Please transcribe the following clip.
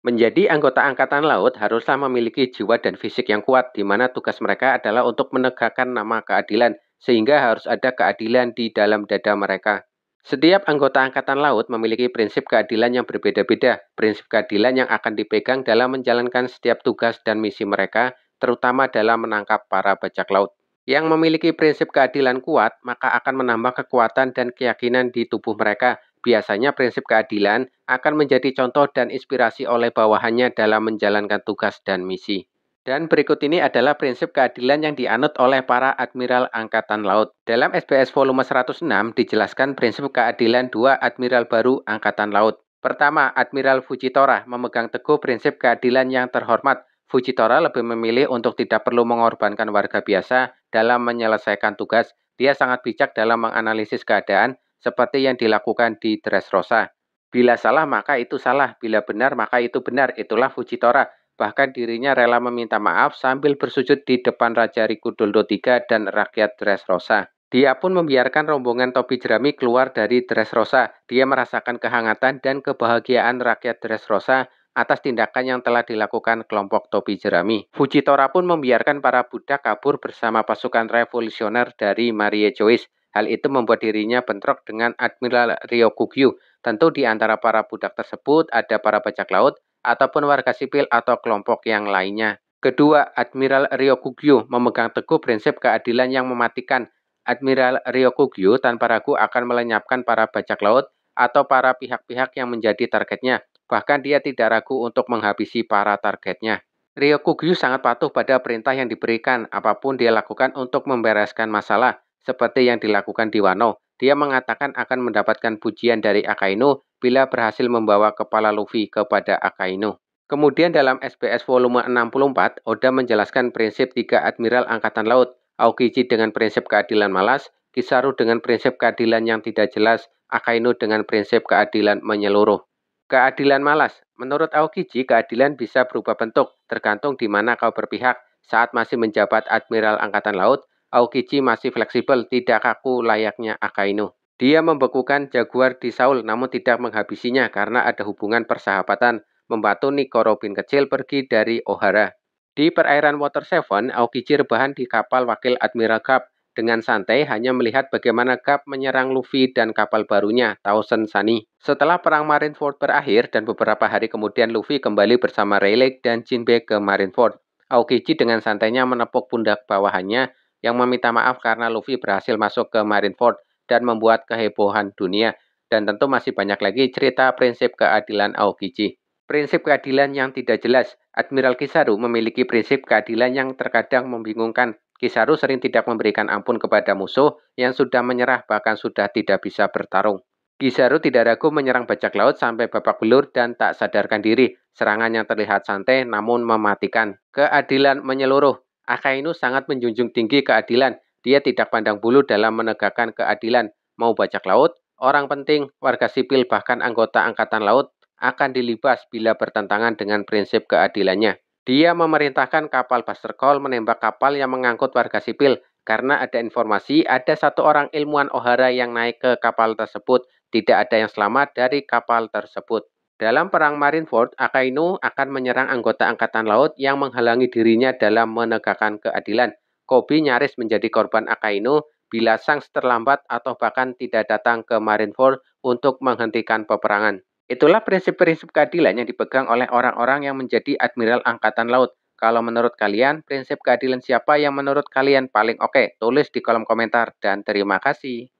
Menjadi anggota Angkatan Laut haruslah memiliki jiwa dan fisik yang kuat, di mana tugas mereka adalah untuk menegakkan nama keadilan, sehingga harus ada keadilan di dalam dada mereka. Setiap anggota Angkatan Laut memiliki prinsip keadilan yang berbeda-beda, prinsip keadilan yang akan dipegang dalam menjalankan setiap tugas dan misi mereka, terutama dalam menangkap para bajak laut. Yang memiliki prinsip keadilan kuat, maka akan menambah kekuatan dan keyakinan di tubuh mereka. Biasanya prinsip keadilan akan menjadi contoh dan inspirasi oleh bawahannya dalam menjalankan tugas dan misi. Dan berikut ini adalah prinsip keadilan yang dianut oleh para Admiral Angkatan Laut. Dalam SBS volume 106 dijelaskan prinsip keadilan dua Admiral baru Angkatan Laut. Pertama, Admiral Fujitora memegang teguh prinsip keadilan yang terhormat. Fujitora lebih memilih untuk tidak perlu mengorbankan warga biasa dalam menyelesaikan tugas. Dia sangat bijak dalam menganalisis keadaan seperti yang dilakukan di Dressrosa. Bila salah maka itu salah, bila benar maka itu benar. Itulah Fujitora. Bahkan dirinya rela meminta maaf sambil bersujud di depan Raja Rikudoldo III dan rakyat Dressrosa. Dia pun membiarkan rombongan topi jerami keluar dari Dressrosa. Dia merasakan kehangatan dan kebahagiaan rakyat Dressrosa atas tindakan yang telah dilakukan kelompok topi jerami. Fujitora pun membiarkan para budak kabur bersama pasukan revolusioner dari Marie Joyce. Hal itu membuat dirinya bentrok dengan Admiral Ryokugyu. Tentu di antara para budak tersebut ada para bajak laut ataupun warga sipil atau kelompok yang lainnya. Kedua, Admiral Ryokugyu memegang teguh prinsip keadilan yang mematikan. Admiral Ryokugyu tanpa ragu akan melenyapkan para bajak laut atau para pihak-pihak yang menjadi targetnya. Bahkan dia tidak ragu untuk menghabisi para targetnya. Ryokugyu sangat patuh pada perintah yang diberikan, apapun dia lakukan untuk membereskan masalah, seperti yang dilakukan di Wano. Dia mengatakan akan mendapatkan pujian dari Akainu bila berhasil membawa kepala Luffy kepada Akainu. Kemudian dalam SBS volume 64, Oda menjelaskan prinsip tiga Admiral Angkatan Laut, Aokiji dengan prinsip keadilan malas, Kizaru dengan prinsip keadilan yang tidak jelas, Akainu dengan prinsip keadilan menyeluruh. Keadilan malas. Menurut Aokiji, keadilan bisa berubah bentuk, tergantung di mana kau berpihak. Saat masih menjabat Admiral Angkatan Laut, Aokiji masih fleksibel, tidak kaku layaknya Akainu. Dia membekukan Jaguar di Seoul namun tidak menghabisinya karena ada hubungan persahabatan, membantu Nico Robin kecil pergi dari Ohara. Di perairan Water Seven, Aokiji rebahan di kapal wakil Admiral Garp. Dengan santai hanya melihat bagaimana Garp menyerang Luffy dan kapal barunya, Thousand Sunny. Setelah perang Marineford berakhir dan beberapa hari kemudian Luffy kembali bersama Rayleigh dan Jinbe ke Marineford. Aokiji dengan santainya menepuk pundak bawahannya yang meminta maaf karena Luffy berhasil masuk ke Marineford dan membuat kehebohan dunia. Dan tentu masih banyak lagi cerita prinsip keadilan Aokiji. Prinsip keadilan yang tidak jelas. Admiral Kizaru memiliki prinsip keadilan yang terkadang membingungkan. Kizaru sering tidak memberikan ampun kepada musuh yang sudah menyerah bahkan sudah tidak bisa bertarung. Kizaru tidak ragu menyerang bajak laut sampai babak belur dan tak sadarkan diri. Serangan yang terlihat santai namun mematikan. Keadilan menyeluruh. Akainu sangat menjunjung tinggi keadilan. Dia tidak pandang bulu dalam menegakkan keadilan. Mau bajak laut, orang penting, warga sipil bahkan anggota angkatan laut akan dilibas bila bertentangan dengan prinsip keadilannya. Dia memerintahkan kapal Buster Call menembak kapal yang mengangkut warga sipil karena ada informasi ada satu orang ilmuwan Ohara yang naik ke kapal tersebut. Tidak ada yang selamat dari kapal tersebut. Dalam perang Marineford, Akainu akan menyerang anggota angkatan laut yang menghalangi dirinya dalam menegakkan keadilan. Koby nyaris menjadi korban Akainu bila Shanks terlambat atau bahkan tidak datang ke Marineford untuk menghentikan peperangan. Itulah prinsip-prinsip keadilan yang dipegang oleh orang-orang yang menjadi Admiral Angkatan Laut. Kalau menurut kalian, prinsip keadilan siapa yang menurut kalian paling oke? Tulis di kolom komentar dan terima kasih.